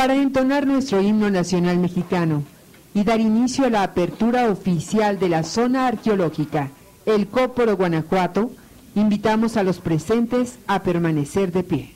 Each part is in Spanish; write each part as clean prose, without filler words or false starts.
para entonar nuestro himno nacional mexicano y dar inicio a la apertura oficial de la zona arqueológica El Cóporo, Guanajuato, invitamos a los presentes a permanecer de pie.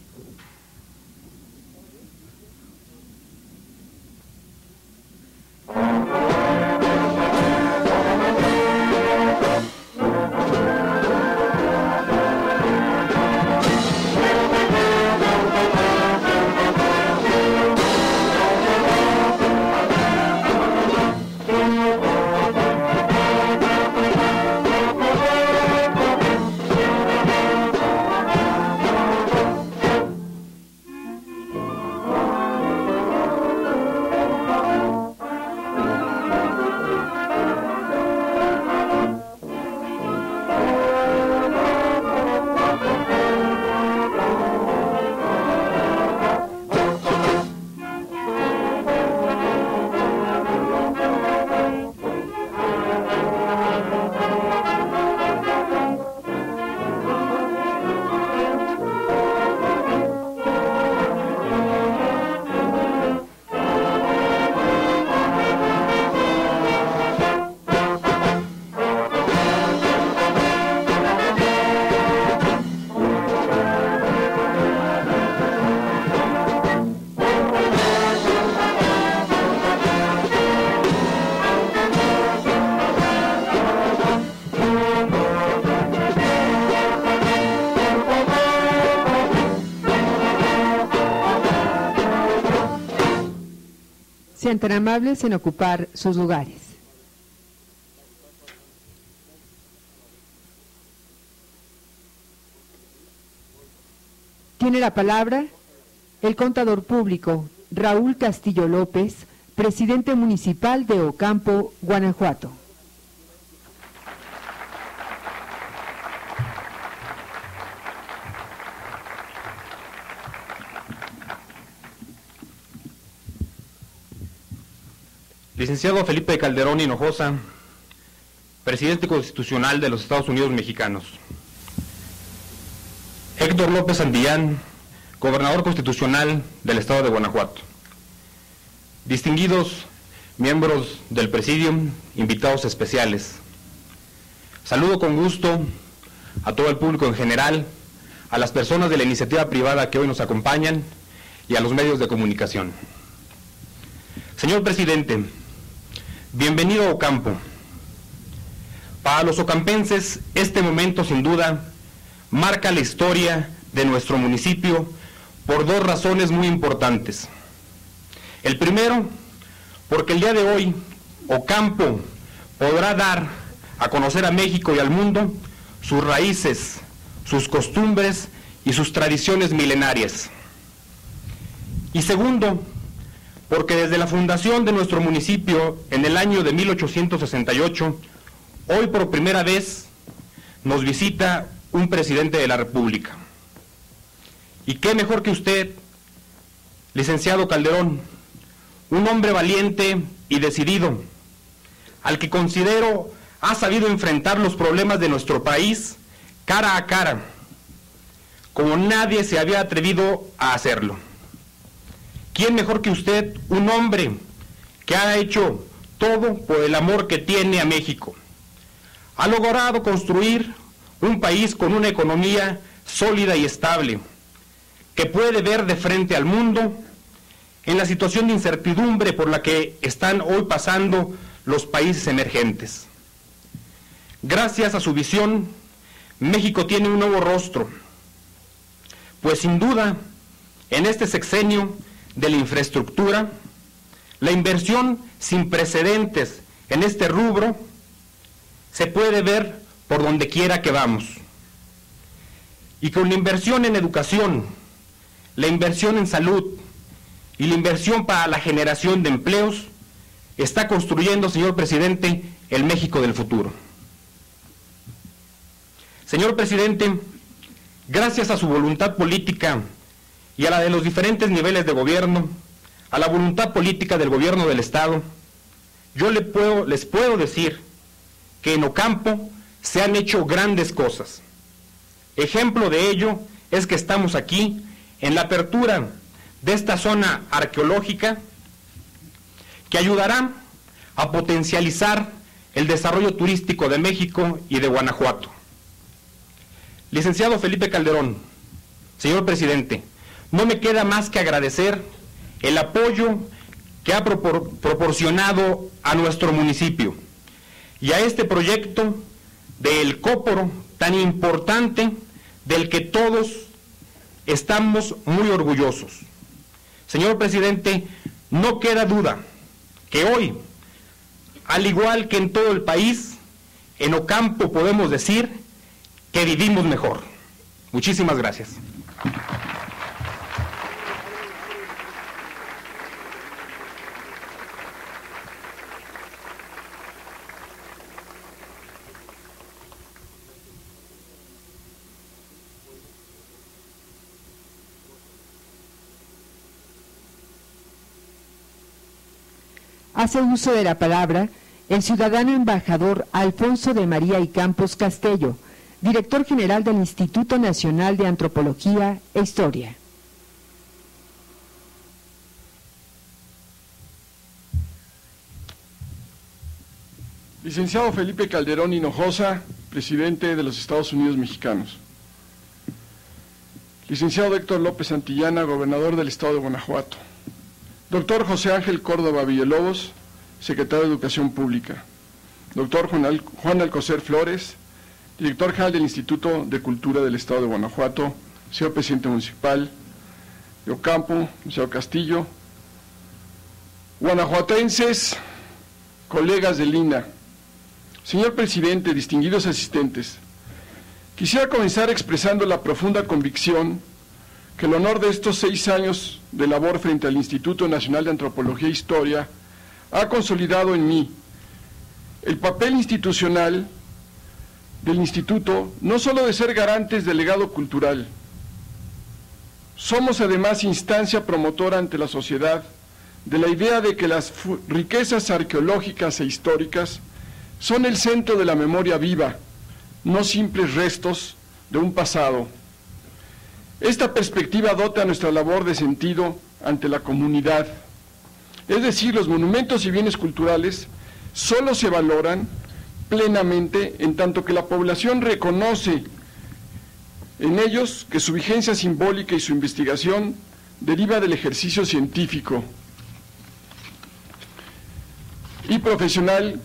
Sean tan amables en ocupar sus lugares. Tiene la palabra el contador público Raúl Castillo López, presidente municipal de Ocampo, Guanajuato. Licenciado Felipe Calderón Hinojosa, presidente constitucional de los Estados Unidos mexicanos. Héctor López Santillán, gobernador constitucional del estado de Guanajuato. Distinguidos miembros del Presidium, invitados especiales. Saludo con gusto a todo el público en general, a las personas de la iniciativa privada que hoy nos acompañan y a los medios de comunicación. Señor presidente, bienvenido a Ocampo. Para los ocampenses, este momento sin duda marca la historia de nuestro municipio por dos razones muy importantes. El primero, porque el día de hoy Ocampo podrá dar a conocer a México y al mundo sus raíces, sus costumbres y sus tradiciones milenarias. Y segundo, porque desde la fundación de nuestro municipio en el año de 1868, hoy por primera vez nos visita un presidente de la República. Y qué mejor que usted, licenciado Calderón, un hombre valiente y decidido, al que considero ha sabido enfrentar los problemas de nuestro país cara a cara, como nadie se había atrevido a hacerlo. ¿Quién mejor que usted, un hombre que ha hecho todo por el amor que tiene a México? Ha logrado construir un país con una economía sólida y estable, que puede ver de frente al mundo en la situación de incertidumbre por la que están hoy pasando los países emergentes. Gracias a su visión, México tiene un nuevo rostro, pues sin duda, en este sexenio de la infraestructura, la inversión sin precedentes en este rubro se puede ver por donde quiera que vamos. Y con la inversión en educación, la inversión en salud y la inversión para la generación de empleos, está construyendo, señor presidente, el México del futuro. Señor presidente, gracias a su voluntad política y a la de los diferentes niveles de gobierno, a la voluntad política del gobierno del Estado, yo les puedo decir que en Ocampo se han hecho grandes cosas. Ejemplo de ello es que estamos aquí en la apertura de esta zona arqueológica que ayudará a potencializar el desarrollo turístico de México y de Guanajuato. Licenciado Felipe Calderón, señor presidente, no me queda más que agradecer el apoyo que ha proporcionado a nuestro municipio y a este proyecto del Cóporo tan importante del que todos estamos muy orgullosos. Señor presidente, no queda duda que hoy, al igual que en todo el país, en Ocampo podemos decir que vivimos mejor. Muchísimas gracias. Hace uso de la palabra el ciudadano embajador Alfonso de María y Campos Castello, director general del Instituto Nacional de Antropología e Historia. Licenciado Felipe Calderón Hinojosa, presidente de los Estados Unidos Mexicanos. Licenciado Héctor López Santillana, gobernador del Estado de Guanajuato. Doctor José Ángel Córdoba Villalobos, secretario de Educación Pública. Doctor Juan Alcocer Flores, director general del Instituto de Cultura del Estado de Guanajuato. Señor presidente municipal de Ocampo, señor Castillo. Guanajuatenses, colegas del INA. Señor presidente, distinguidos asistentes, quisiera comenzar expresando la profunda convicción que el honor de estos 6 años de labor frente al Instituto Nacional de Antropología e Historia ha consolidado en mí el papel institucional del Instituto, no solo de ser garantes del legado cultural. Somos además instancia promotora ante la sociedad de la idea de que las riquezas arqueológicas e históricas son el centro de la memoria viva, no simples restos de un pasado. Esta perspectiva dota nuestra labor de sentido ante la comunidad. Es decir, los monumentos y bienes culturales solo se valoran plenamente en tanto que la población reconoce en ellos que su vigencia simbólica y su investigación deriva del ejercicio científico y profesional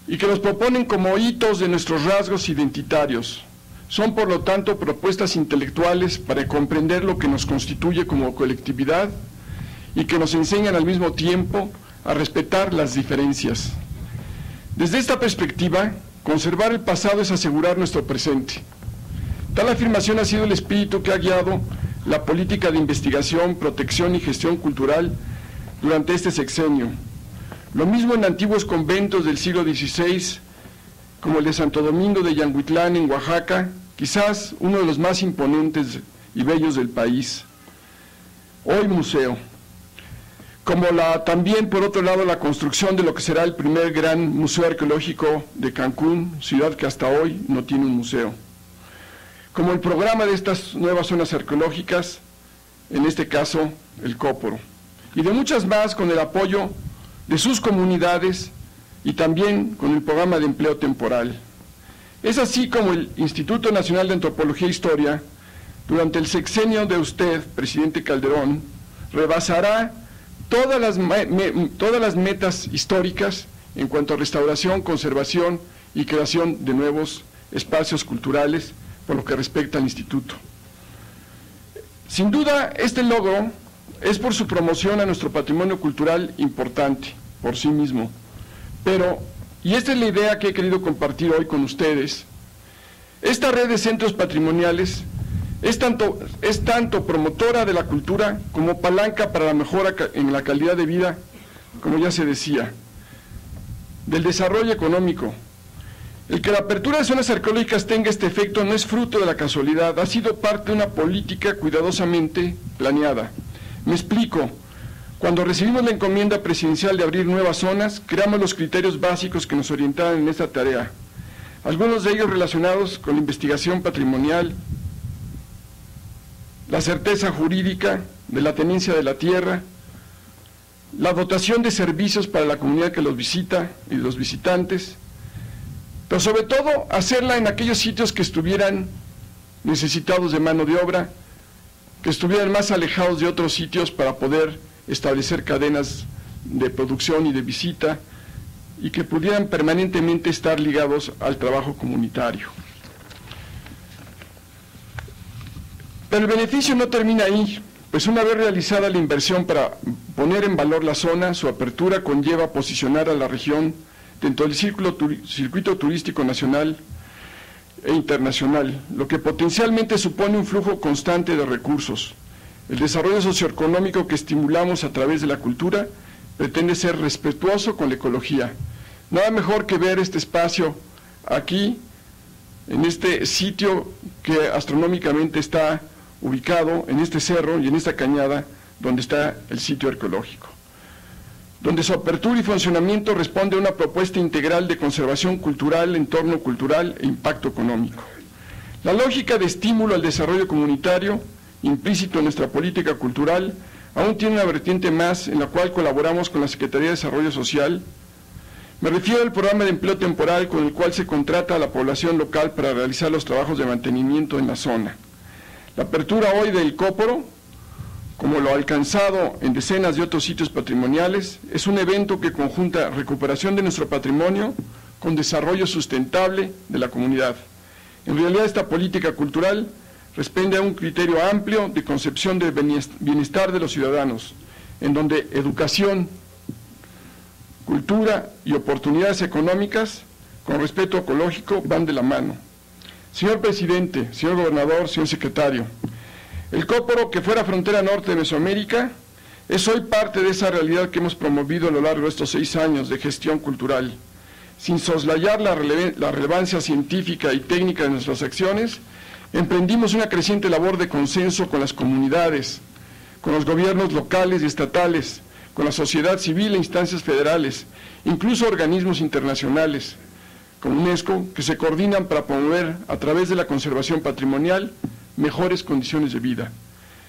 y que los proponen como hitos de nuestros rasgos identitarios. Son, por lo tanto, propuestas intelectuales para comprender lo que nos constituye como colectividad y que nos enseñan al mismo tiempo a respetar las diferencias. Desde esta perspectiva, conservar el pasado es asegurar nuestro presente. Tal afirmación ha sido el espíritu que ha guiado la política de investigación, protección y gestión cultural durante este sexenio. Lo mismo en antiguos conventos del siglo XVI, como el de Santo Domingo de Yanguitlán en Oaxaca, quizás uno de los más imponentes y bellos del país, hoy museo, como también por otro lado la construcción de lo que será el primer gran museo arqueológico de Cancún, ciudad que hasta hoy no tiene un museo, como el programa de estas nuevas zonas arqueológicas, en este caso el Cóporo, y de muchas más con el apoyo de sus comunidades y también con el programa de empleo temporal. Es así como el Instituto Nacional de Antropología e Historia, durante el sexenio de usted, presidente Calderón, rebasará todas las metas históricas en cuanto a restauración, conservación y creación de nuevos espacios culturales por lo que respecta al Instituto. Sin duda, este logro es por su promoción a nuestro patrimonio cultural importante, por sí mismo. Pero, y esta es la idea que he querido compartir hoy con ustedes, esta red de centros patrimoniales es tanto promotora de la cultura como palanca para la mejora en la calidad de vida, como ya se decía, del desarrollo económico. El que la apertura de zonas arqueológicas tenga este efecto no es fruto de la casualidad, ha sido parte de una política cuidadosamente planeada. Me explico. Cuando recibimos la encomienda presidencial de abrir nuevas zonas, creamos los criterios básicos que nos orientaban en esta tarea. Algunos de ellos relacionados con la investigación patrimonial, la certeza jurídica de la tenencia de la tierra, la dotación de servicios para la comunidad que los visita y los visitantes, pero sobre todo hacerla en aquellos sitios que estuvieran necesitados de mano de obra, que estuvieran más alejados de otros sitios para poder establecer cadenas de producción y de visita y que pudieran permanentemente estar ligados al trabajo comunitario. Pero el beneficio no termina ahí, pues una vez realizada la inversión para poner en valor la zona, su apertura conlleva posicionar a la región dentro del circuito turístico nacional e internacional, lo que potencialmente supone un flujo constante de recursos. El desarrollo socioeconómico que estimulamos a través de la cultura pretende ser respetuoso con la ecología. Nada mejor que ver este espacio aquí, en este sitio que astronómicamente está ubicado, en este cerro y en esta cañada, donde está el sitio arqueológico, donde su apertura y funcionamiento responde a una propuesta integral de conservación cultural, entorno cultural e impacto económico. La lógica de estímulo al desarrollo comunitario, implícito en nuestra política cultural, aún tiene una vertiente más en la cual colaboramos con la Secretaría de Desarrollo Social. Me refiero al programa de empleo temporal con el cual se contrata a la población local para realizar los trabajos de mantenimiento en la zona. La apertura hoy del Cóporo, como lo alcanzado en decenas de otros sitios patrimoniales, es un evento que conjunta recuperación de nuestro patrimonio con desarrollo sustentable de la comunidad. En realidad, esta política cultural responde a un criterio amplio de concepción del bienestar de los ciudadanos, en donde educación, cultura y oportunidades económicas con respeto ecológico van de la mano. Señor presidente, señor gobernador, señor secretario, el Cóporo, que fuera frontera norte de Mesoamérica, es hoy parte de esa realidad que hemos promovido a lo largo de estos 6 años de gestión cultural. Sin soslayar la relevancia científica y técnica de nuestras acciones, emprendimos una creciente labor de consenso con las comunidades, con los gobiernos locales y estatales, con la sociedad civil e instancias federales, incluso organismos internacionales, con UNESCO, que se coordinan para promover, a través de la conservación patrimonial, mejores condiciones de vida.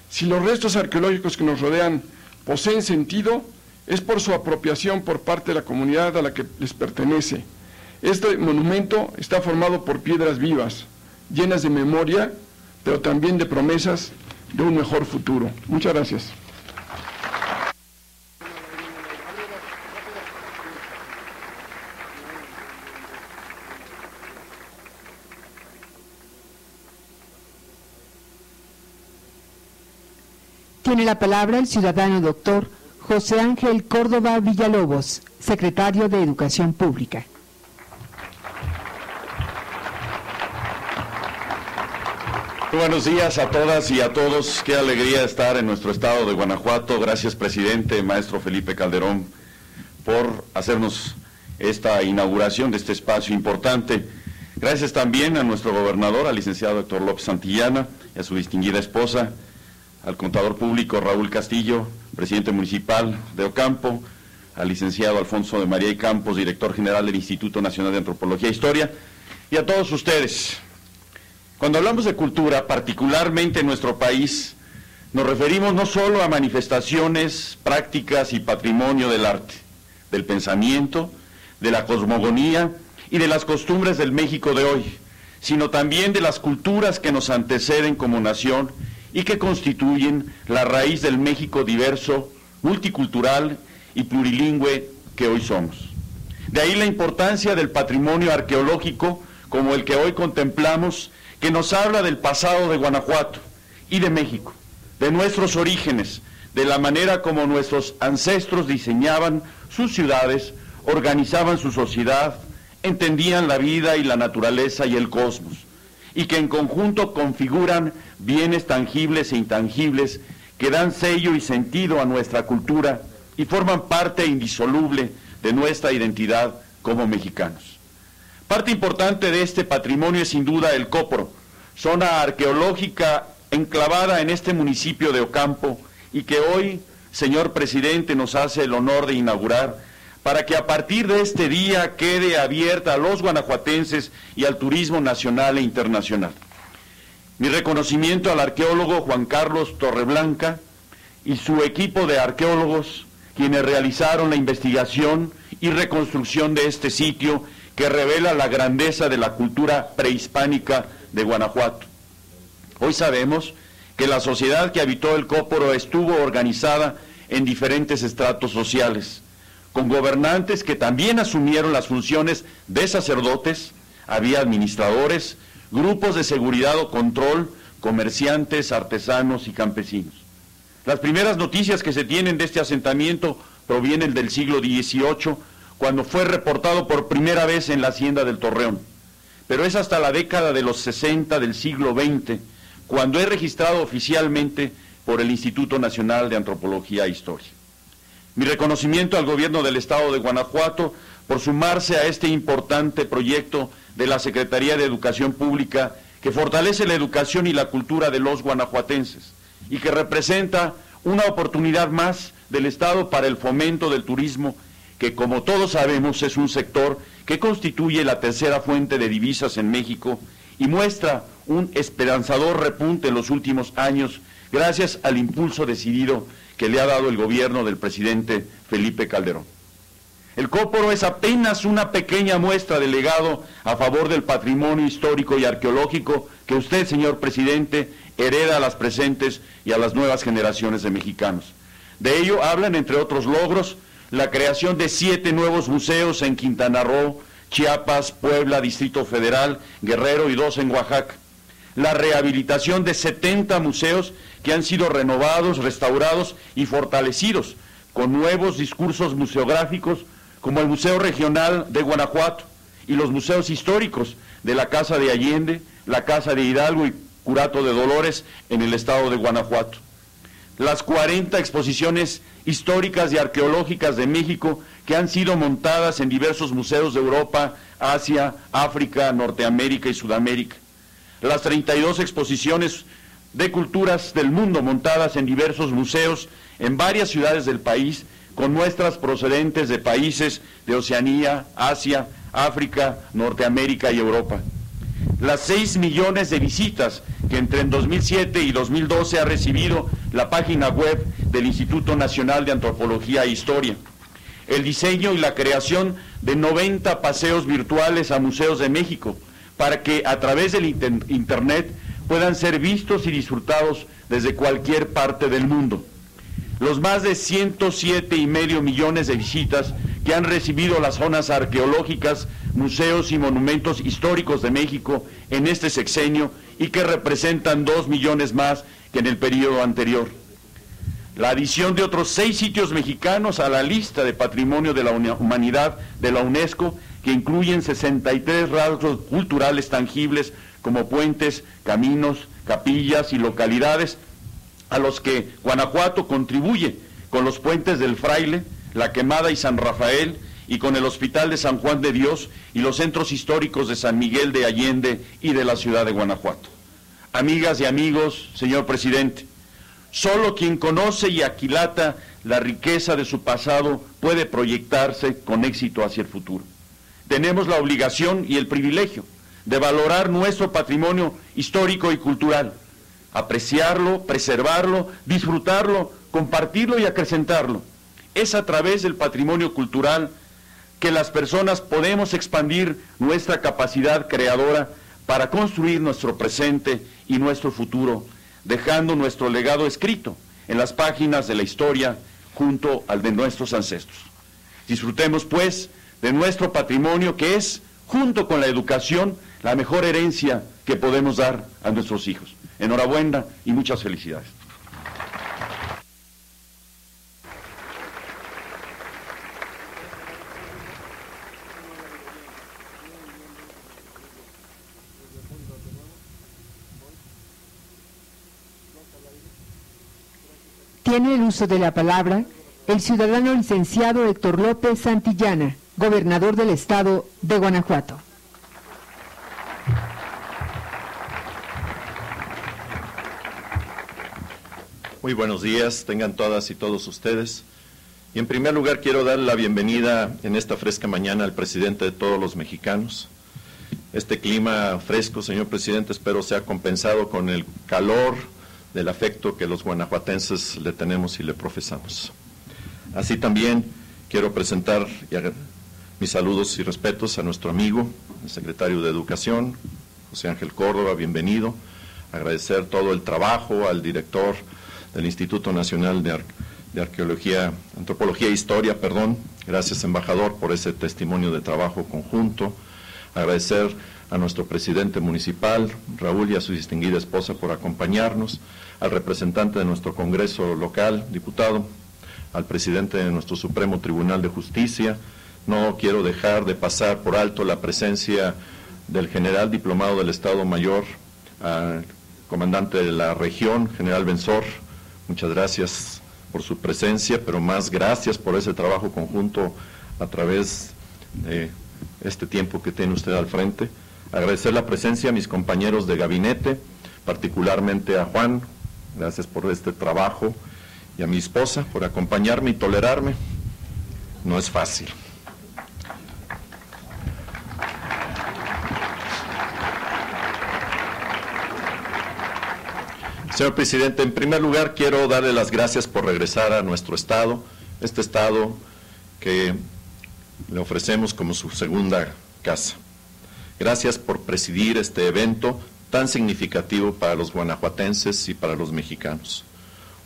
Si los restos arqueológicos que nos rodean poseen sentido, es por su apropiación por parte de la comunidad a la que les pertenece. Este monumento está formado por piedras vivas, llenas de memoria, pero también de promesas de un mejor futuro. Muchas gracias. Tiene la palabra el ciudadano doctor José Ángel Córdoba Villalobos, secretario de Educación Pública. Muy buenos días a todas y a todos. Qué alegría estar en nuestro estado de Guanajuato. Gracias, presidente, maestro Felipe Calderón, por hacernos esta inauguración de este espacio importante. Gracias también a nuestro gobernador, al licenciado Héctor López Santillana, y a su distinguida esposa, al contador público Raúl Castillo, presidente municipal de Ocampo, al licenciado Alfonso de María y Campos, director general del Instituto Nacional de Antropología e Historia, y a todos ustedes. Cuando hablamos de cultura, particularmente en nuestro país, nos referimos no solo a manifestaciones, prácticas y patrimonio del arte, del pensamiento, de la cosmogonía y de las costumbres del México de hoy, sino también de las culturas que nos anteceden como nación y que constituyen la raíz del México diverso, multicultural y plurilingüe que hoy somos. De ahí la importancia del patrimonio arqueológico como el que hoy contemplamos, que nos habla del pasado de Guanajuato y de México, de nuestros orígenes, de la manera como nuestros ancestros diseñaban sus ciudades, organizaban su sociedad, entendían la vida y la naturaleza y el cosmos, y que en conjunto configuran bienes tangibles e intangibles que dan sello y sentido a nuestra cultura y forman parte indisoluble de nuestra identidad como mexicanos. Parte importante de este patrimonio es sin duda el Cóporo, zona arqueológica enclavada en este municipio de Ocampo y que hoy, señor presidente, nos hace el honor de inaugurar para que a partir de este día quede abierta a los guanajuatenses y al turismo nacional e internacional. Mi reconocimiento al arqueólogo Juan Carlos Torreblanca, y su equipo de arqueólogos, quienes realizaron la investigación y reconstrucción de este sitio que revela la grandeza de la cultura prehispánica de Guanajuato. Hoy sabemos que la sociedad que habitó el Cóporo estuvo organizada en diferentes estratos sociales, con gobernantes que también asumieron las funciones de sacerdotes, había administradores, grupos de seguridad o control, comerciantes, artesanos y campesinos. Las primeras noticias que se tienen de este asentamiento provienen del siglo XVIII, cuando fue reportado por primera vez en la hacienda del Torreón, pero es hasta la década de los 60 del siglo XX, cuando es registrado oficialmente por el Instituto Nacional de Antropología e Historia. Mi reconocimiento al gobierno del Estado de Guanajuato por sumarse a este importante proyecto de la Secretaría de Educación Pública que fortalece la educación y la cultura de los guanajuatenses y que representa una oportunidad más del Estado para el fomento del turismo, que como todos sabemos es un sector que constituye la tercera fuente de divisas en México y muestra un esperanzador repunte en los últimos años gracias al impulso decidido que le ha dado el gobierno del presidente Felipe Calderón. El Cóporo es apenas una pequeña muestra del legado a favor del patrimonio histórico y arqueológico que usted, señor presidente, hereda a las presentes y a las nuevas generaciones de mexicanos. De ello hablan, entre otros logros, la creación de 7 nuevos museos en Quintana Roo, Chiapas, Puebla, Distrito Federal, Guerrero y 2 en Oaxaca. La rehabilitación de 70 museos que han sido renovados, restaurados y fortalecidos con nuevos discursos museográficos, como el Museo Regional de Guanajuato y los museos históricos de la Casa de Allende, la Casa de Hidalgo y Curato de Dolores en el estado de Guanajuato. Las 40 exposiciones históricas y arqueológicas de México que han sido montadas en diversos museos de Europa, Asia, África, Norteamérica y Sudamérica. Las 32 exposiciones de culturas del mundo montadas en diversos museos en varias ciudades del país, con muestras procedentes de países de Oceanía, Asia, África, Norteamérica y Europa. Las 6 millones de visitas que entre 2007 y 2012 ha recibido la página web del Instituto Nacional de Antropología e Historia. El diseño y la creación de 90 paseos virtuales a museos de México, para que a través del Internet puedan ser vistos y disfrutados desde cualquier parte del mundo. Los más de 107,5 millones de visitas que han recibido las zonas arqueológicas, museos y monumentos históricos de México en este sexenio y que representan 2 millones más que en el periodo anterior. La adición de otros 6 sitios mexicanos a la lista de Patrimonio de la Humanidad de la UNESCO, que incluyen 63 rasgos culturales tangibles como puentes, caminos, capillas y localidades, a los que Guanajuato contribuye con los puentes del Fraile, La Quemada y San Rafael, y con el Hospital de San Juan de Dios y los centros históricos de San Miguel de Allende y de la ciudad de Guanajuato. Amigas y amigos, señor presidente, solo quien conoce y aquilata la riqueza de su pasado puede proyectarse con éxito hacia el futuro. Tenemos la obligación y el privilegio de valorar nuestro patrimonio histórico y cultural, apreciarlo, preservarlo, disfrutarlo, compartirlo y acrecentarlo. Es a través del patrimonio cultural que las personas podemos expandir nuestra capacidad creadora para construir nuestro presente y nuestro futuro, dejando nuestro legado escrito en las páginas de la historia junto al de nuestros ancestros. Disfrutemos, pues, de nuestro patrimonio que es, junto con la educación, la mejor herencia que podemos dar a nuestros hijos. Enhorabuena y muchas felicidades. Tiene el uso de la palabra el ciudadano licenciado Héctor López Santillana, gobernador del estado de Guanajuato. Muy buenos días, tengan todas y todos ustedes. Y en primer lugar quiero dar la bienvenida en esta fresca mañana al presidente de todos los mexicanos. Este clima fresco, señor presidente, espero sea compensado con el calor del afecto que los guanajuatenses le tenemos y le profesamos. Así también quiero presentar mis saludos y respetos a nuestro amigo, el secretario de Educación, José Ángel Córdoba, bienvenido. Agradecer todo el trabajo al director del Instituto Nacional de Arqueología, Antropología e Historia, gracias embajador por ese testimonio de trabajo conjunto. Agradecer a nuestro presidente municipal, Raúl, y a su distinguida esposa por acompañarnos, al representante de nuestro Congreso local, diputado, al presidente de nuestro Supremo Tribunal de Justicia. No quiero dejar de pasar por alto la presencia del general diplomado del Estado Mayor, al comandante de la región, general Benzor. Muchas gracias por su presencia, pero más gracias por ese trabajo conjunto a través de este tiempo que tiene usted al frente. Agradecer la presencia a mis compañeros de gabinete, particularmente a Juan, gracias por este trabajo, y a mi esposa por acompañarme y tolerarme. No es fácil. Señor presidente, en primer lugar quiero darle las gracias por regresar a nuestro estado, este estado que le ofrecemos como su segunda casa. Gracias por presidir este evento tan significativo para los guanajuatenses y para los mexicanos.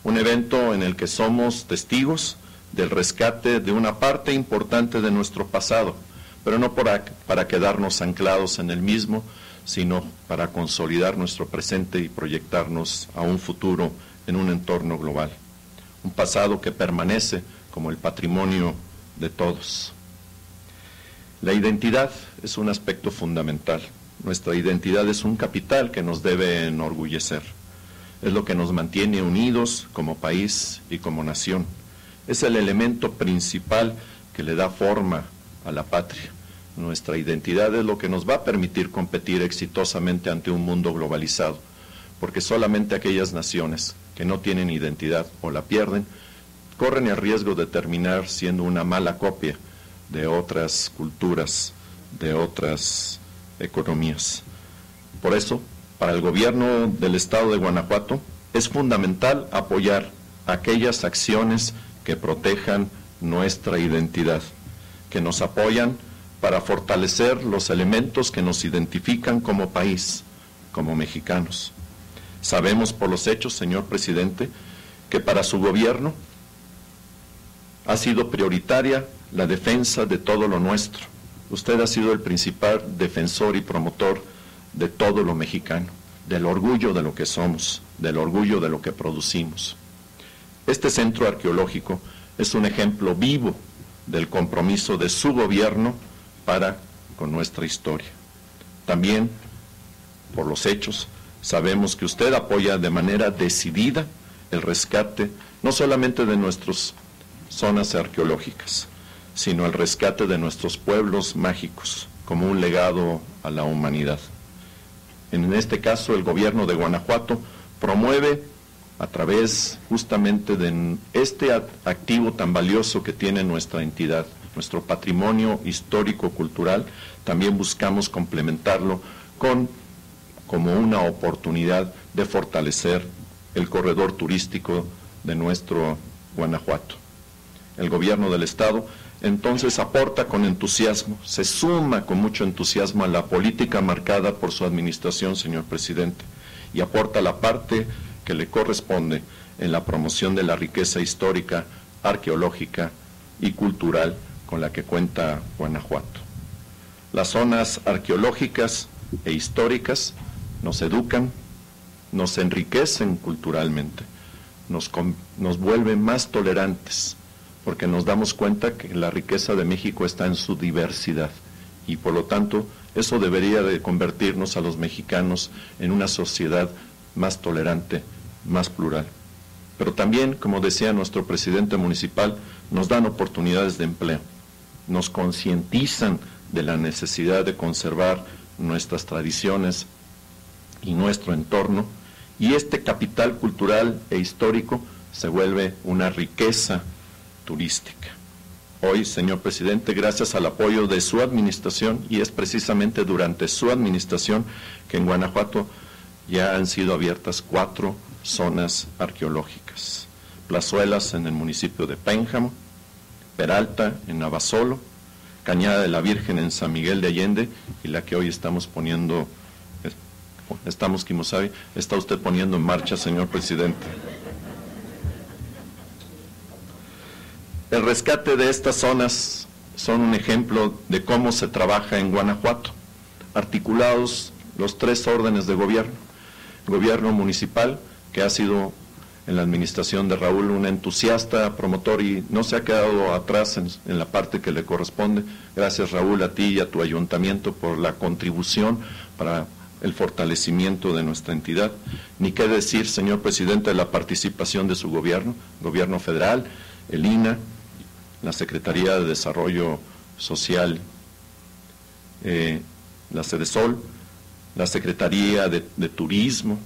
Un evento en el que somos testigos del rescate de una parte importante de nuestro pasado, pero no para quedarnos anclados en el mismo, sino para consolidar nuestro presente y proyectarnos a un futuro en un entorno global. Un pasado que permanece como el patrimonio de todos. La identidad es un aspecto fundamental. Nuestra identidad es un capital que nos debe enorgullecer. Es lo que nos mantiene unidos como país y como nación. Es el elemento principal que le da forma a la patria. Nuestra identidad es lo que nos va a permitir competir exitosamente ante un mundo globalizado, porque solamente aquellas naciones que no tienen identidad o la pierden, corren el riesgo de terminar siendo una mala copia de otras culturas, de otras economías. Por eso, para el gobierno del estado de Guanajuato, es fundamental apoyar aquellas acciones que protejan nuestra identidad, que nos apoyan para fortalecer los elementos que nos identifican como país, como mexicanos. Sabemos por los hechos, señor presidente, que para su gobierno ha sido prioritaria la defensa de todo lo nuestro. Usted ha sido el principal defensor y promotor de todo lo mexicano, del orgullo de lo que somos, del orgullo de lo que producimos. Este centro arqueológico es un ejemplo vivo del compromiso de su gobierno para con nuestra historia. También, por los hechos, sabemos que usted apoya de manera decidida el rescate no solamente de nuestras zonas arqueológicas, sino el rescate de nuestros pueblos mágicos como un legado a la humanidad. En este caso, el gobierno de Guanajuato promueve a través justamente de este activo tan valioso que tiene nuestra entidad, nuestro patrimonio histórico-cultural, también buscamos complementarlo como una oportunidad de fortalecer el corredor turístico de nuestro Guanajuato. El gobierno del estado entonces aporta con entusiasmo, se suma con mucho entusiasmo a la política marcada por su administración, señor presidente, y aporta la parte que le corresponde en la promoción de la riqueza histórica, arqueológica y cultural con la que cuenta Guanajuato. Las zonas arqueológicas e históricas nos educan, nos enriquecen culturalmente, nos vuelven más tolerantes, porque nos damos cuenta que la riqueza de México está en su diversidad y por lo tanto eso debería de convertirnos a los mexicanos en una sociedad más tolerante, más plural. Pero también, como decía nuestro presidente municipal, nos dan oportunidades de empleo, nos concientizan de la necesidad de conservar nuestras tradiciones y nuestro entorno, y este capital cultural e histórico se vuelve una riqueza turística. Hoy, señor presidente, gracias al apoyo de su administración, y es precisamente durante su administración que en Guanajuato ya han sido abiertas 4 zonas arqueológicas. Plazuelas en el municipio de Pénjamo, Peralta en Abasolo, Cañada de la Virgen en San Miguel de Allende, y la que hoy estamos poniendo, Quimosabi, está usted poniendo en marcha, señor presidente. El rescate de estas zonas son un ejemplo de cómo se trabaja en Guanajuato, articulados los 3 órdenes de gobierno: gobierno municipal, que ha sido en la administración de Raúl un entusiasta, promotor, y no se ha quedado atrás en la parte que le corresponde. Gracias, Raúl, a ti y a tu ayuntamiento por la contribución para el fortalecimiento de nuestra entidad. Ni qué decir, señor presidente, de la participación de su gobierno federal, el INAH, la Secretaría de Desarrollo Social, la Sedesol, la Secretaría de Turismo,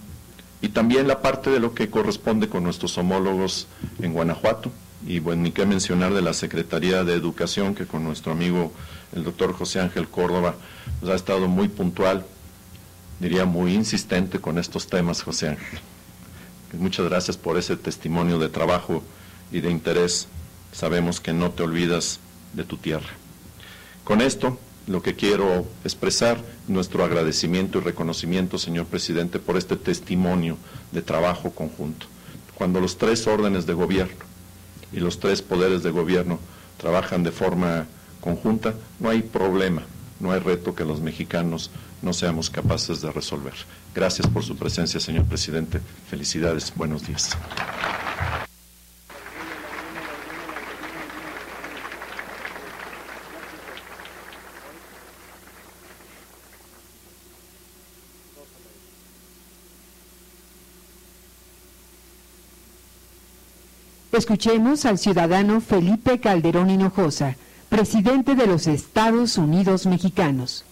y también la parte de lo que corresponde con nuestros homólogos en Guanajuato, y bueno, ni qué mencionar de la Secretaría de Educación, que con nuestro amigo el doctor José Ángel Córdoba pues, ha estado muy puntual, diría muy insistente con estos temas, José Ángel. Muchas gracias por ese testimonio de trabajo y de interés. Sabemos que no te olvidas de tu tierra. Con esto, lo que quiero expresar, nuestro agradecimiento y reconocimiento, señor presidente, por este testimonio de trabajo conjunto. Cuando los 3 órdenes de gobierno y los 3 poderes de gobierno trabajan de forma conjunta, no hay problema, no hay reto que los mexicanos no seamos capaces de resolver. Gracias por su presencia, señor presidente. Felicidades, buenos días. Escuchemos al ciudadano Felipe Calderón Hinojosa, presidente de los Estados Unidos Mexicanos.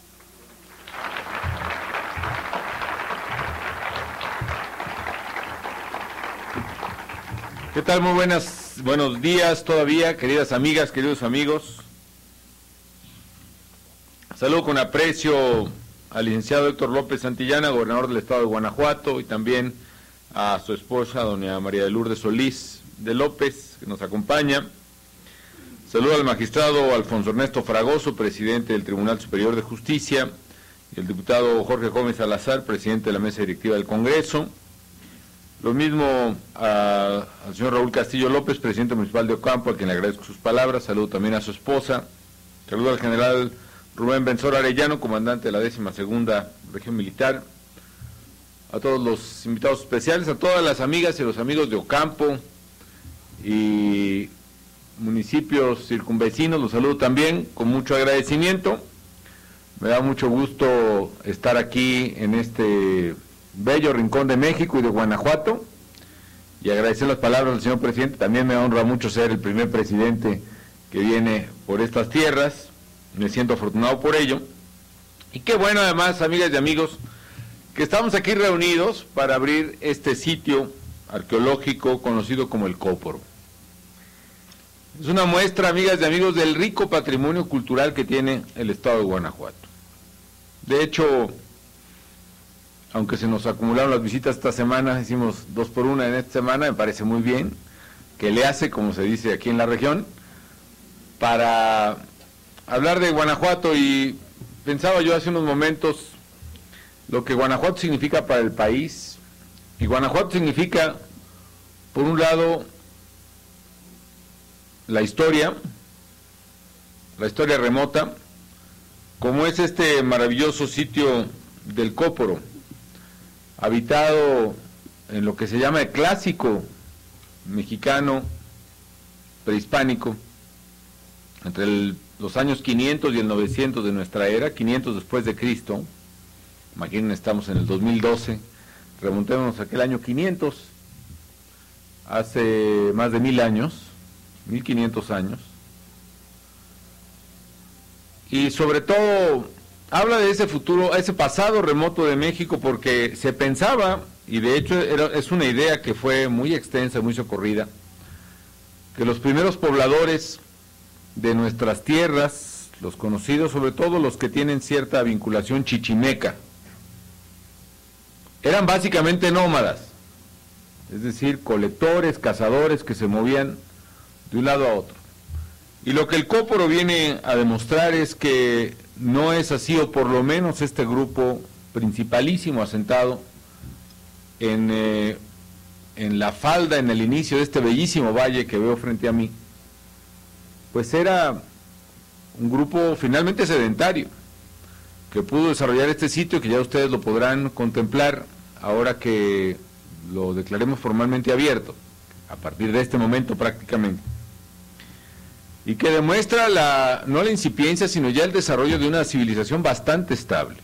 ¿Qué tal? Muy buenos días todavía, queridas amigas, queridos amigos. Saludo con aprecio al licenciado Héctor López Santillana, gobernador del estado de Guanajuato, y también a su esposa, doña María de Lourdes Solís de López, que nos acompaña. Saludo al magistrado Alfonso Ernesto Fragoso, presidente del Tribunal Superior de Justicia, y el diputado Jorge Gómez Salazar, presidente de la mesa directiva del Congreso. Lo mismo al señor Raúl Castillo López, presidente municipal de Ocampo, a quien le agradezco sus palabras. Saludo también a su esposa. Saludo al general Rubén Benzor Arellano, comandante de la 12ª Región Militar. A todos los invitados especiales, a todas las amigas y los amigos de Ocampo y municipios circunvecinos, los saludo también con mucho agradecimiento. Me da mucho gusto estar aquí en este bello rincón de México y de Guanajuato, y agradecer las palabras del señor presidente. También me honra mucho ser el primer presidente que viene por estas tierras, me siento afortunado por ello, y qué bueno además, amigas y amigos, que estamos aquí reunidos para abrir este sitio arqueológico conocido como el Cóporo. Es una muestra, amigas y amigos, del rico patrimonio cultural que tiene el estado de Guanajuato. De hecho, aunque se nos acumularon las visitas esta semana, hicimos 2 por 1 en esta semana, me parece muy bien, que le hace, como se dice aquí en la región, para hablar de Guanajuato. Y pensaba yo hace unos momentos lo que Guanajuato significa para el país. Y Guanajuato significa, por un lado, la historia remota, como es este maravilloso sitio del Cóporo, habitado en lo que se llama el clásico mexicano prehispánico, entre los años 500 y el 900 de nuestra era, 500 después de Cristo. Imaginen, estamos en el 2012, remontémonos a aquel año 500, hace más de 1000 años, 1500 años, y sobre todo habla de ese futuro, ese pasado remoto de México, porque se pensaba, y de hecho es una idea que fue muy extensa, muy socorrida, que los primeros pobladores de nuestras tierras, los conocidos, sobre todo los que tienen cierta vinculación chichimeca, eran básicamente nómadas, es decir, colectores, cazadores que se movían de un lado a otro. Y lo que el Cóporo viene a demostrar es que no es así, o por lo menos este grupo principalísimo asentado en la falda, en el inicio de este bellísimo valle que veo frente a mí, pues era un grupo finalmente sedentario, que pudo desarrollar este sitio, que ya ustedes lo podrán contemplar ahora que lo declaremos formalmente abierto, a partir de este momento prácticamente, y que demuestra no la incipiencia, sino ya el desarrollo de una civilización bastante estable,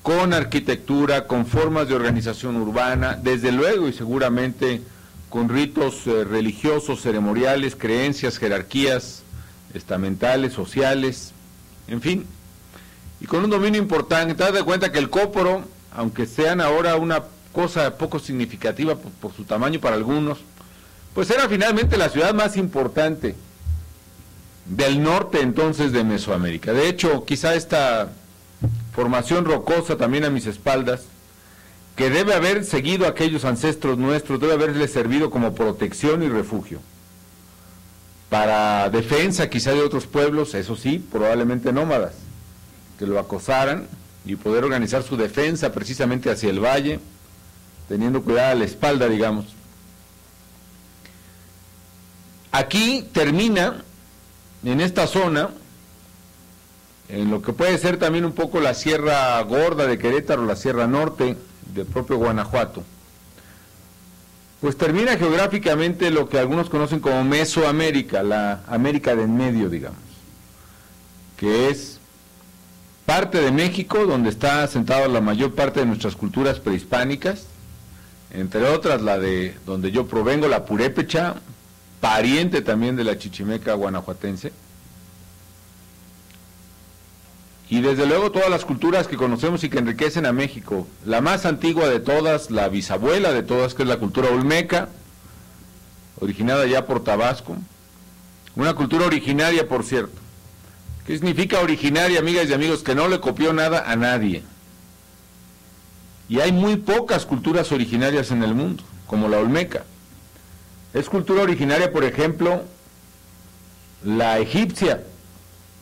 con arquitectura, con formas de organización urbana, desde luego y seguramente con ritos religiosos, ceremoniales, creencias, jerarquías estamentales, sociales, en fin, y con un dominio importante. Te das de cuenta que el Cóporo, aunque sean ahora una cosa poco significativa por su tamaño para algunos, pues era finalmente la ciudad más importante del norte entonces de Mesoamérica. De hecho, quizá esta formación rocosa también a mis espaldas, que debe haber seguido a aquellos ancestros nuestros, debe haberles servido como protección y refugio, para defensa quizá de otros pueblos, eso sí, probablemente nómadas, que lo acosaran y poder organizar su defensa precisamente hacia el valle, teniendo cuidado a la espalda, digamos. Aquí termina, en esta zona, en lo que puede ser también un poco la Sierra Gorda de Querétaro, la Sierra Norte del propio Guanajuato, pues termina geográficamente lo que algunos conocen como Mesoamérica, la América de en medio, digamos, que es parte de México, donde está asentada la mayor parte de nuestras culturas prehispánicas, entre otras la de donde yo provengo, la purépecha, pariente también de la chichimeca guanajuatense, y desde luego todas las culturas que conocemos y que enriquecen a México. La más antigua de todas, la bisabuela de todas, que es la cultura olmeca, originada ya por Tabasco, una cultura originaria, por cierto. ¿Qué significa originaria, amigas y amigos? Que no le copió nada a nadie. Y hay muy pocas culturas originarias en el mundo, como la olmeca. Es cultura originaria, por ejemplo, la egipcia,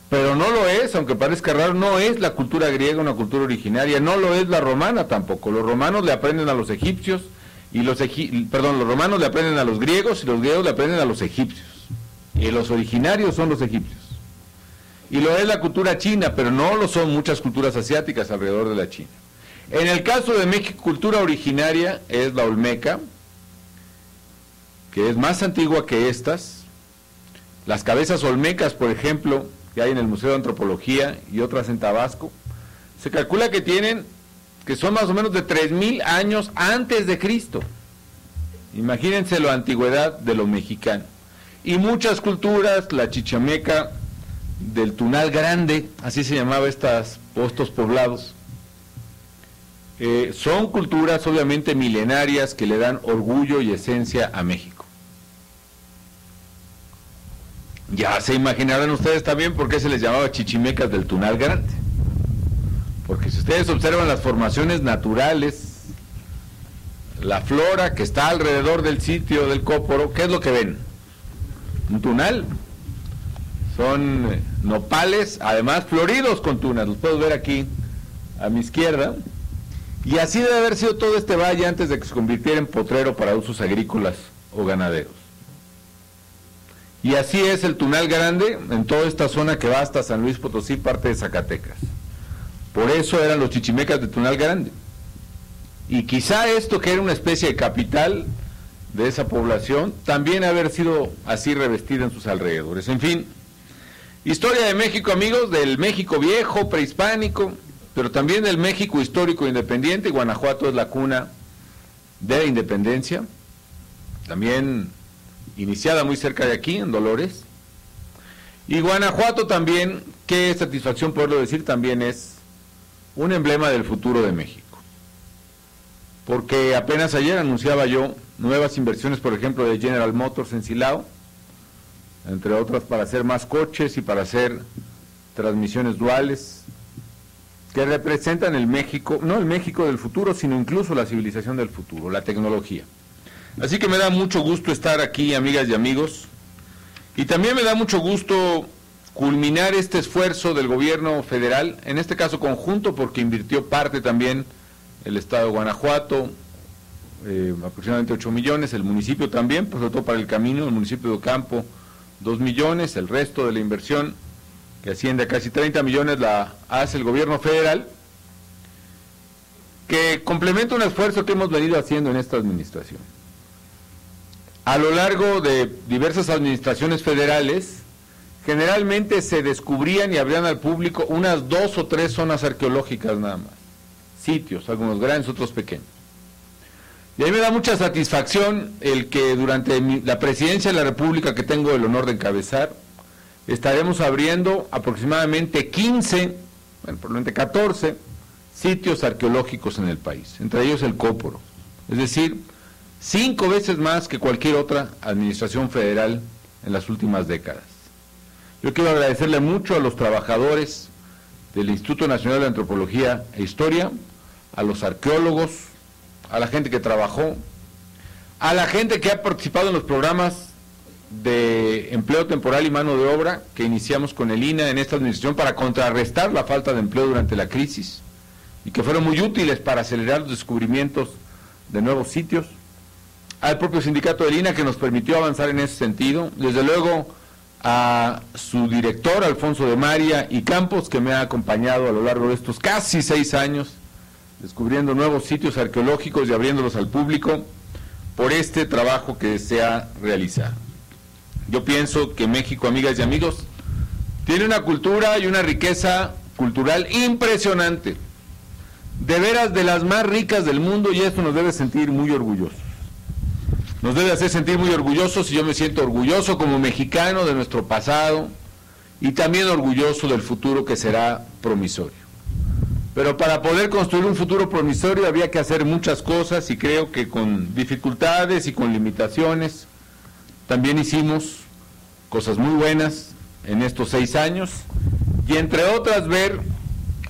pero no lo es, aunque parezca raro, no es la cultura griega una cultura originaria, no lo es la romana tampoco. Los romanos le aprenden a los egipcios, y los romanos le aprenden a los griegos, y los griegos le aprenden a los egipcios. Y los originarios son los egipcios. Y lo es la cultura china, pero no lo son muchas culturas asiáticas alrededor de la China. En el caso de México, cultura originaria es la olmeca, que es más antigua que estas. Las cabezas olmecas, por ejemplo, que hay en el Museo de Antropología y otras en Tabasco, se calcula que son más o menos de 3,000 años antes de Cristo. Imagínense la antigüedad de lo mexicano. Y muchas culturas, la chichimeca del Tunal Grande, así se llamaba estos poblados, son culturas obviamente milenarias que le dan orgullo y esencia a México. Ya se imaginarán ustedes también por qué se les llamaba chichimecas del Tunal Grande. Porque si ustedes observan las formaciones naturales, la flora que está alrededor del sitio del Cóporo, ¿qué es lo que ven? Un tunal. Son nopales, además floridos con tunas, los puedo ver aquí a mi izquierda. Y así debe haber sido todo este valle antes de que se convirtiera en potrero para usos agrícolas o ganaderos. Y así es el Tunal Grande en toda esta zona que va hasta San Luis Potosí, parte de Zacatecas. Por eso eran los chichimecas de Tunal Grande. Y quizá esto, que era una especie de capital de esa población, también haber sido así revestida en sus alrededores. En fin, historia de México, amigos, del México viejo, prehispánico, pero también del México histórico independiente. Guanajuato es la cuna de la independencia, también iniciada muy cerca de aquí, en Dolores. Y Guanajuato también, qué satisfacción poderlo decir, también es un emblema del futuro de México. Porque apenas ayer anunciaba yo nuevas inversiones, por ejemplo, de General Motors en Silao, entre otras para hacer más coches y para hacer transmisiones duales, que representan el México, no el México del futuro, sino incluso la civilización del futuro, la tecnología. Así que me da mucho gusto estar aquí, amigas y amigos, y también me da mucho gusto culminar este esfuerzo del gobierno federal, en este caso conjunto, porque invirtió parte también el estado de Guanajuato, aproximadamente 8 millones, el municipio también, pues sobre todo para el camino, el municipio de Ocampo 2 millones, el resto de la inversión, que asciende a casi 30 millones, la hace el gobierno federal, que complementa un esfuerzo que hemos venido haciendo en esta administración. A lo largo de diversas administraciones federales, generalmente se descubrían y abrían al público unas 2 o 3 zonas arqueológicas nada más, sitios, algunos grandes, otros pequeños. Y a mí me da mucha satisfacción el que durante la presidencia de la República, que tengo el honor de encabezar, estaremos abriendo aproximadamente 15, bueno, probablemente 14 sitios arqueológicos en el país, entre ellos el Cóporo, es decir, 5 veces más que cualquier otra administración federal en las últimas décadas. Yo quiero agradecerle mucho a los trabajadores del Instituto Nacional de Antropología e Historia, a los arqueólogos, a la gente que trabajó, a la gente que ha participado en los programas de empleo temporal y mano de obra que iniciamos con el INAH en esta administración para contrarrestar la falta de empleo durante la crisis y que fueron muy útiles para acelerar los descubrimientos de nuevos sitios, al propio sindicato del INAH que nos permitió avanzar en ese sentido, desde luego a su director Alfonso de María y Campos, que me ha acompañado a lo largo de estos casi 6 años descubriendo nuevos sitios arqueológicos y abriéndolos al público por este trabajo que se ha realizado. Yo pienso que México, amigas y amigos, tiene una cultura y una riqueza cultural impresionante, de veras de las más ricas del mundo, y esto nos debe sentir muy orgullosos. Nos debe hacer sentir muy orgullosos, y yo me siento orgulloso como mexicano de nuestro pasado y también orgulloso del futuro que será promisorio. Pero para poder construir un futuro promisorio había que hacer muchas cosas, y creo que con dificultades y con limitaciones también hicimos cosas muy buenas en estos 6 años, y entre otras ver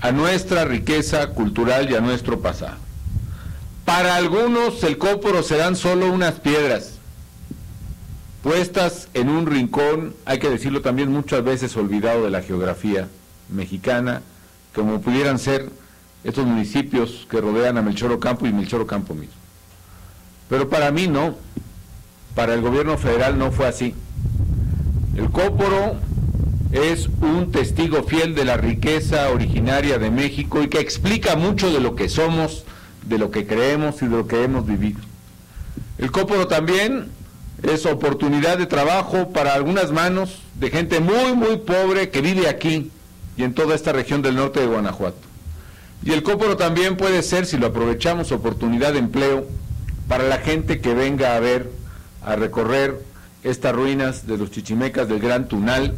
a nuestra riqueza cultural y a nuestro pasado. Para algunos el Cóporo serán solo unas piedras puestas en un rincón, hay que decirlo también, muchas veces olvidado de la geografía mexicana, como pudieran ser estos municipios que rodean a Melchor Ocampo y Melchor Ocampo mismo. Pero para mí no, para el gobierno federal no fue así. El Cóporo es un testigo fiel de la riqueza originaria de México y que explica mucho de lo que somos, de lo que creemos y de lo que hemos vivido. El Cóporo también es oportunidad de trabajo para algunas manos de gente muy, muy pobre que vive aquí y en toda esta región del norte de Guanajuato. Y el Cóporo también puede ser, si lo aprovechamos, oportunidad de empleo para la gente que venga a ver, a recorrer estas ruinas de los chichimecas del Gran Tunal,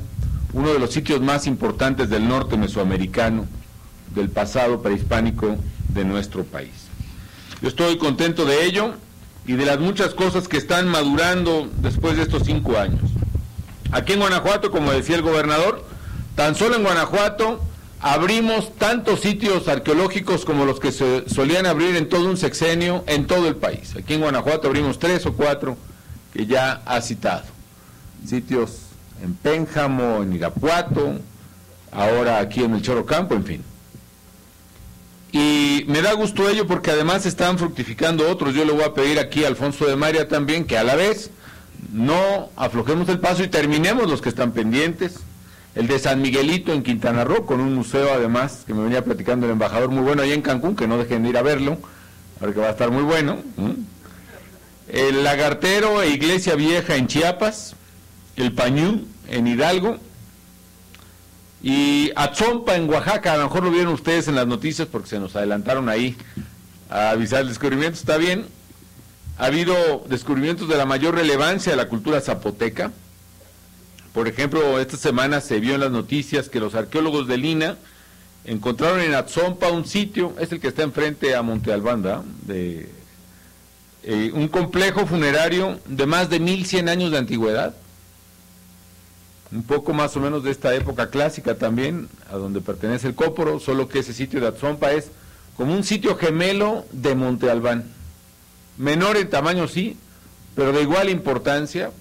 uno de los sitios más importantes del norte mesoamericano, del pasado prehispánico de nuestro país. Yo estoy contento de ello y de las muchas cosas que están madurando después de estos 5 años. Aquí en Guanajuato, como decía el gobernador, tan solo en Guanajuato abrimos tantos sitios arqueológicos como los que se solían abrir en todo un sexenio en todo el país. Aquí en Guanajuato abrimos 3 o 4 que ya ha citado. Sitios en Pénjamo, en Irapuato, ahora aquí en Melchor Ocampo, en fin. Y me da gusto ello porque además están fructificando otros. Yo le voy a pedir aquí a Alfonso de María también que a la vez no aflojemos el paso y terminemos los que están pendientes. El de San Miguelito en Quintana Roo, con un museo además, que me venía platicando el embajador, muy bueno ahí en Cancún, que no dejen de ir a verlo, ahora que va a estar muy bueno. El Lagartero e Iglesia Vieja en Chiapas, el Pañú en Hidalgo, y Atzompa en Oaxaca. A lo mejor lo vieron ustedes en las noticias porque se nos adelantaron ahí a avisar el descubrimiento, está bien. Ha habido descubrimientos de la mayor relevancia de la cultura zapoteca. Por ejemplo, esta semana se vio en las noticias que los arqueólogos del INAH encontraron en Atzompa un sitio, es el que está enfrente a Monte Albán, de un complejo funerario de más de 1100 años de antigüedad, un poco más o menos de esta época clásica también, a donde pertenece el Cóporo, solo que ese sitio de Atzompa es como un sitio gemelo de Monte Albán, menor en tamaño sí, pero de igual importancia,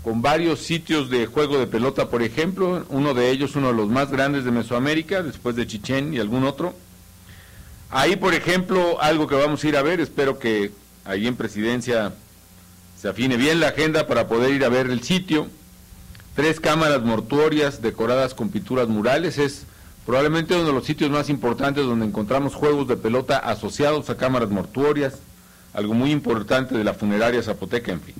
con varios sitios de juego de pelota, por ejemplo, uno de ellos, uno de los más grandes de Mesoamérica, después de Chichén y algún otro. Ahí, por ejemplo, algo que vamos a ir a ver, espero que ahí en Presidencia se afine bien la agenda para poder ir a ver el sitio. 3 cámaras mortuorias decoradas con pinturas murales, es probablemente uno de los sitios más importantes donde encontramos juegos de pelota asociados a cámaras mortuorias, algo muy importante de la funeraria zapoteca, en fin.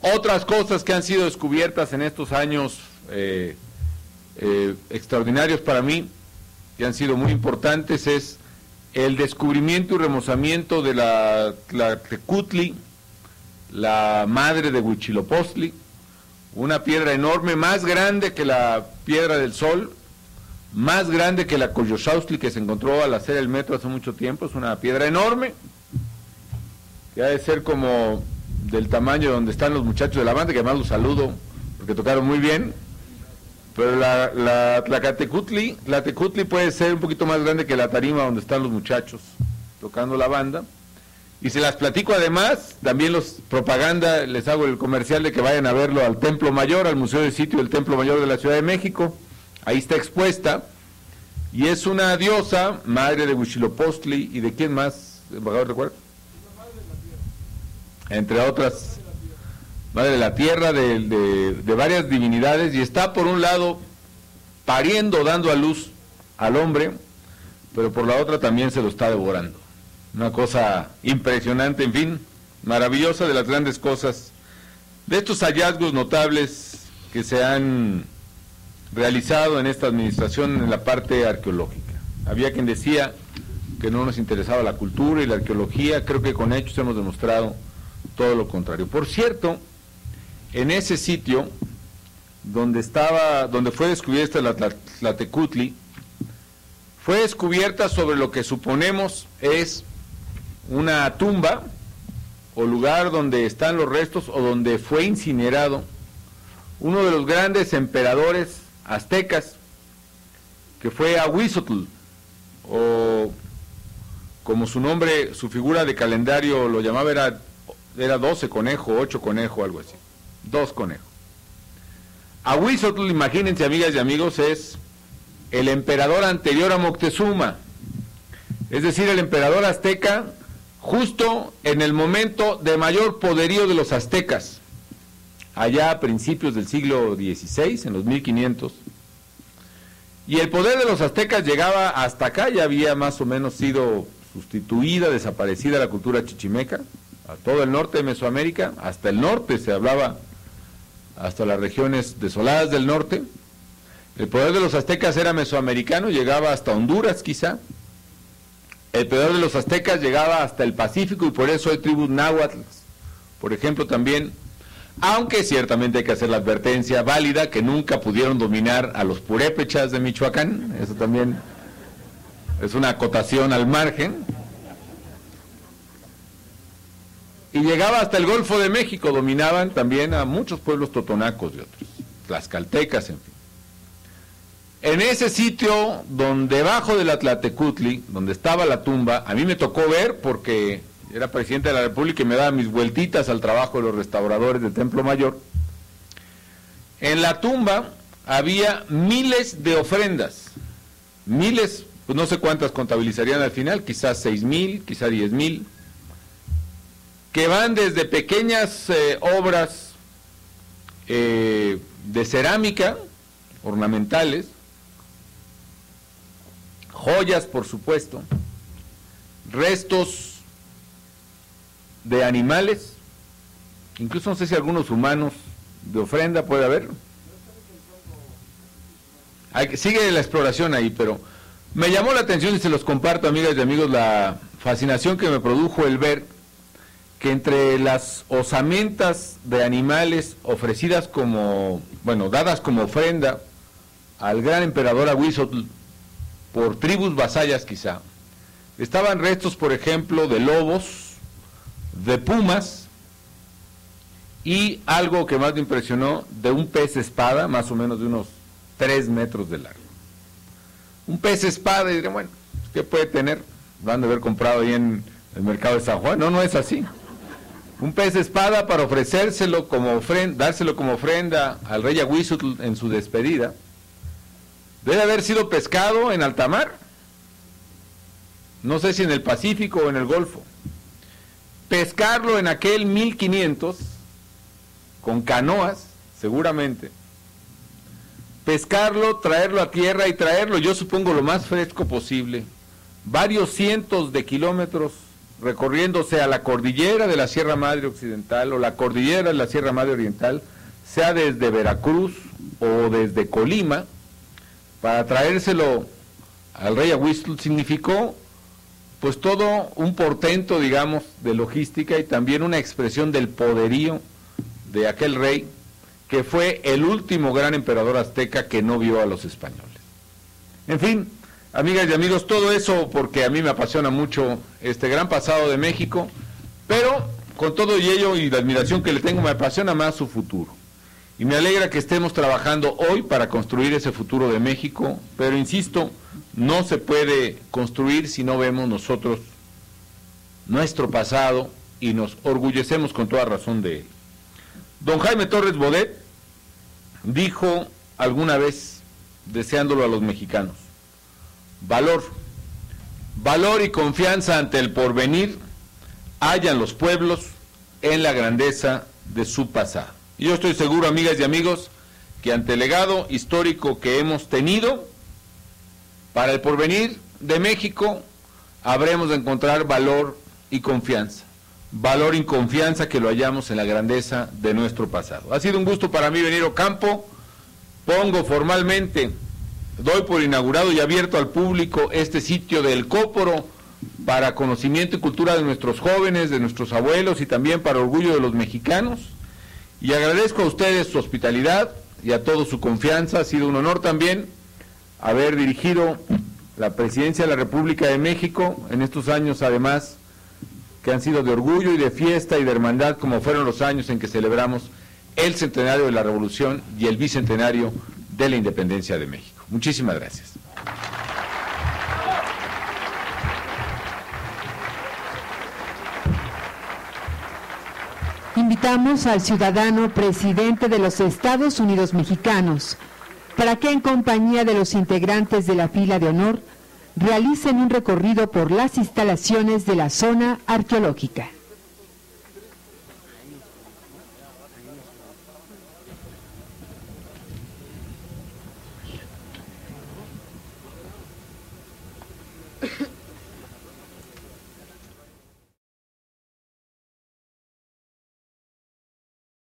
Otras cosas que han sido descubiertas en estos años extraordinarios para mí, que han sido muy importantes, es el descubrimiento y remozamiento de la Tlahtecutli, la madre de Huitzilopochtli, una piedra enorme, más grande que la Piedra del Sol, más grande que la Coyolxauhqui que se encontró al hacer el metro hace mucho tiempo. Es una piedra enorme, que ha de ser como del tamaño donde están los muchachos de la banda, que además los saludo, porque tocaron muy bien. Pero la Tlahtecutli puede ser un poquito más grande que la tarima donde están los muchachos tocando la banda. Y se las platico además, también propaganda, les hago el comercial de que vayan a verlo al Templo Mayor, al Museo del Sitio del Templo Mayor de la Ciudad de México. Ahí está expuesta, y es una diosa, madre de Huitzilopochtli, y de quién más, embajador, recuerda. Entre otras, madre de la tierra, de varias divinidades, y está por un lado pariendo, dando a luz al hombre, pero por la otra también se lo está devorando. Una cosa impresionante, en fin, maravillosa, de las grandes cosas, de estos hallazgos notables que se han realizado en esta administración en la parte arqueológica. Había quien decía que no nos interesaba la cultura y la arqueología, creo que con hechos hemos demostrado todo lo contrario. Por cierto, en ese sitio donde fue descubierta la Tlahtecutli, fue descubierta sobre lo que suponemos es una tumba o lugar donde están los restos o donde fue incinerado uno de los grandes emperadores aztecas, que fue Ahuizotl, o como su nombre, su figura de calendario lo llamaba, era 12 conejo, 8 conejo, algo así, 2 conejos. Ahuizotl, imagínense, amigas y amigos, es el emperador anterior a Moctezuma, es decir, el emperador azteca justo en el momento de mayor poderío de los aztecas, allá a principios del siglo XVI, en los 1500, y el poder de los aztecas llegaba hasta acá. Ya había más o menos sido sustituida, desaparecida la cultura chichimeca, a todo el norte de Mesoamérica, hasta el norte se hablaba, hasta las regiones desoladas del norte. El poder de los aztecas era mesoamericano, llegaba hasta Honduras quizá. El poder de los aztecas llegaba hasta el Pacífico, y por eso hay tribus náhuatl, por ejemplo, también, aunque ciertamente hay que hacer la advertencia válida que nunca pudieron dominar a los purépechas de Michoacán. Eso también es una acotación al margen. Y llegaba hasta el Golfo de México, dominaban también a muchos pueblos totonacos y otros, tlaxcaltecas, en fin. En ese sitio, debajo de la Tlahtecutli, donde estaba la tumba, a mí me tocó ver, porque era presidente de la República y me daba mis vueltitas al trabajo de los restauradores del Templo Mayor. En la tumba había miles de ofrendas, miles, pues no sé cuántas contabilizarían al final, quizás 6,000, quizás 10,000, que van desde pequeñas obras de cerámica, ornamentales, joyas, por supuesto, restos de animales, incluso no sé si algunos humanos de ofrenda puede haber. Sigue la exploración ahí, pero me llamó la atención, y se los comparto, amigas y amigos, la fascinación que me produjo el ver que entre las osamentas de animales ofrecidas como, bueno, dadas como ofrenda al gran emperador Ahuizotl por tribus vasallas quizá, estaban restos, por ejemplo, de lobos, de pumas, y algo que más me impresionó, de un pez espada, más o menos de unos 3 metros de largo. Un pez espada, y diré, bueno, ¿qué puede tener? Lo han de haber comprado ahí en el mercado de San Juan. No, no es así. Un pez espada para ofrecérselo como dárselo como ofrenda al rey Ahuizotl en su despedida, debe haber sido pescado en alta mar, no sé si en el Pacífico o en el Golfo. Pescarlo en aquel 1500, con canoas, seguramente. Pescarlo, traerlo a tierra y traerlo, yo supongo, lo más fresco posible. Varios cientos de kilómetros recorriéndose a la cordillera de la Sierra Madre Occidental o la cordillera de la Sierra Madre Oriental, sea desde Veracruz o desde Colima, para traérselo al rey Ahuizotl, significó pues todo un portento, digamos, de logística y también una expresión del poderío de aquel rey, que fue el último gran emperador azteca que no vio a los españoles. En fin, amigas y amigos, todo eso porque a mí me apasiona mucho este gran pasado de México, pero con todo y ello y la admiración que le tengo, me apasiona más su futuro. Y me alegra que estemos trabajando hoy para construir ese futuro de México, pero insisto, no se puede construir si no vemos nosotros nuestro pasado y nos orgullecemos con toda razón de él. Don Jaime Torres Bodet dijo alguna vez, deseándolo a los mexicanos: valor y confianza ante el porvenir hallan los pueblos en la grandeza de su pasado. Y yo estoy seguro, amigas y amigos, que ante el legado histórico que hemos tenido, para el porvenir de México habremos de encontrar valor y confianza. Valor y confianza que lo hallamos en la grandeza de nuestro pasado. Ha sido un gusto para mí venir a Ocampo. Pongo formalmente, doy por inaugurado y abierto al público este sitio del Cóporo para conocimiento y cultura de nuestros jóvenes, de nuestros abuelos y también para orgullo de los mexicanos. Y agradezco a ustedes su hospitalidad y a todos su confianza. Ha sido un honor también haber dirigido la Presidencia de la República de México en estos años, además, que han sido de orgullo y de fiesta y de hermandad, como fueron los años en que celebramos el centenario de la Revolución y el bicentenario de la Independencia de México. Muchísimas gracias. Invitamos al ciudadano presidente de los Estados Unidos mexicanos para que, en compañía de los integrantes de la fila de honor, realicen un recorrido por las instalaciones de la zona arqueológica.